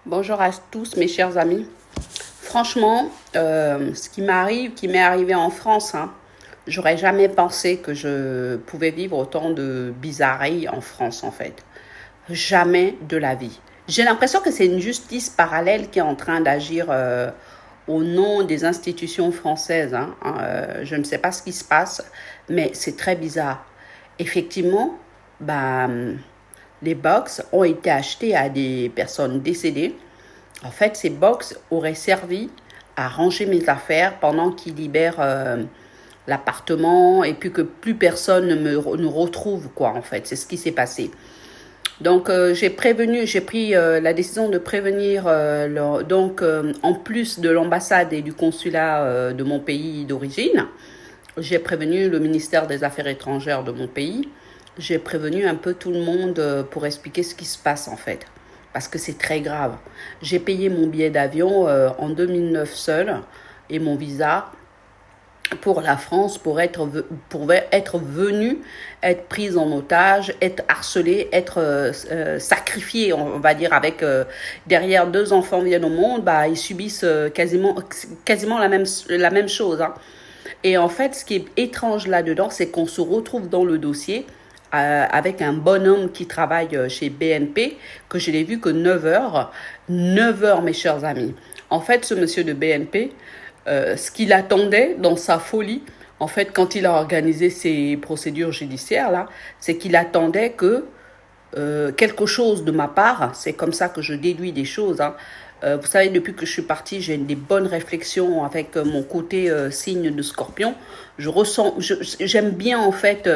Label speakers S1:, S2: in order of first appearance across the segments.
S1: Bonjour à tous mes chers amis. Franchement, ce qui m'est arrivé en France, j'aurais jamais pensé que je pouvais vivre autant de bizarreries en France en fait. Jamais de la vie. J'ai l'impression que c'est une justice parallèle qui est en train d'agir au nom des institutions françaises. Je ne sais pas ce qui se passe, mais c'est très bizarre. Effectivement, bah, les box ont été achetés à des personnes décédées. En fait, ces box auraient servi à ranger mes affaires pendant qu'ils libèrent l'appartement et puis que plus personne ne retrouve, quoi, en fait. C'est ce qui s'est passé. Donc, j'ai pris la décision de prévenir, en plus de l'ambassade et du consulat de mon pays d'origine, j'ai prévenu le ministère des Affaires étrangères de mon pays. J'ai prévenu un peu tout le monde pour expliquer ce qui se passe en fait. Parce que c'est très grave. J'ai payé mon billet d'avion en 2009 seul et mon visa pour la France pour être venue, être prise en otage, être harcelée, être sacrifiée, on va dire, avec derrière deux enfants viennent au monde, bah, ils subissent quasiment la même chose. Et en fait, ce qui est étrange là-dedans, c'est qu'on se retrouve dans le dossier avec un bonhomme qui travaille chez BNP, que je l'ai vu que 9 heures. 9 heures, mes chers amis. En fait, ce monsieur de BNP, ce qu'il attendait dans sa folie, en fait, quand il a organisé ses procédures judiciaires, là, c'est qu'il attendait que quelque chose de ma part, c'est comme ça que je déduis des choses. Vous savez, depuis que je suis partie, j'ai des bonnes réflexions avec mon côté signe de scorpion. J'aime bien en fait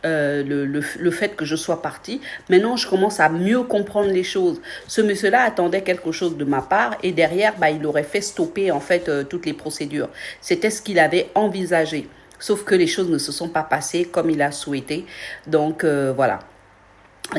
S1: le fait que je sois partie. Maintenant, je commence à mieux comprendre les choses. Ce monsieur-là attendait quelque chose de ma part et derrière, bah, il aurait fait stopper en fait toutes les procédures. C'était ce qu'il avait envisagé. Sauf que les choses ne se sont pas passées comme il a souhaité. Donc voilà.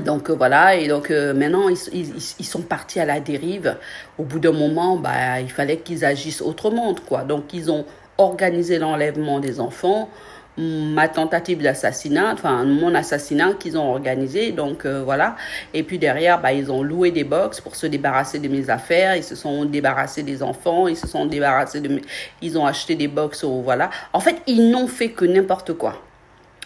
S1: Donc voilà, et donc maintenant ils sont partis à la dérive. Au bout d'un moment, bah, il fallait qu'ils agissent autrement, quoi. Donc ils ont organisé l'enlèvement des enfants, ma tentative d'assassinat, enfin mon assassinat qu'ils ont organisé. Donc voilà. Et puis derrière, bah, ils ont loué des box pour se débarrasser de mes affaires. Ils se sont débarrassés des enfants, ils ont acheté des box, voilà. En fait, ils n'ont fait que n'importe quoi.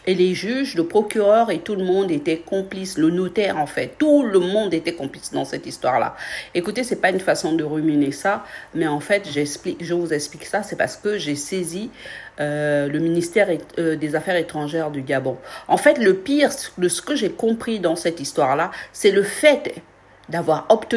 S1: Et les juges, le procureur et tout le monde étaient complices, le notaire en fait, tout le monde était complice dans cette histoire-là. Écoutez, c'est pas une façon de ruminer ça, mais en fait, je vous explique ça, c'est parce que j'ai saisi le ministère des Affaires étrangères du Gabon. En fait, le pire de ce que j'ai compris dans cette histoire-là, c'est le fait d'avoir obtenu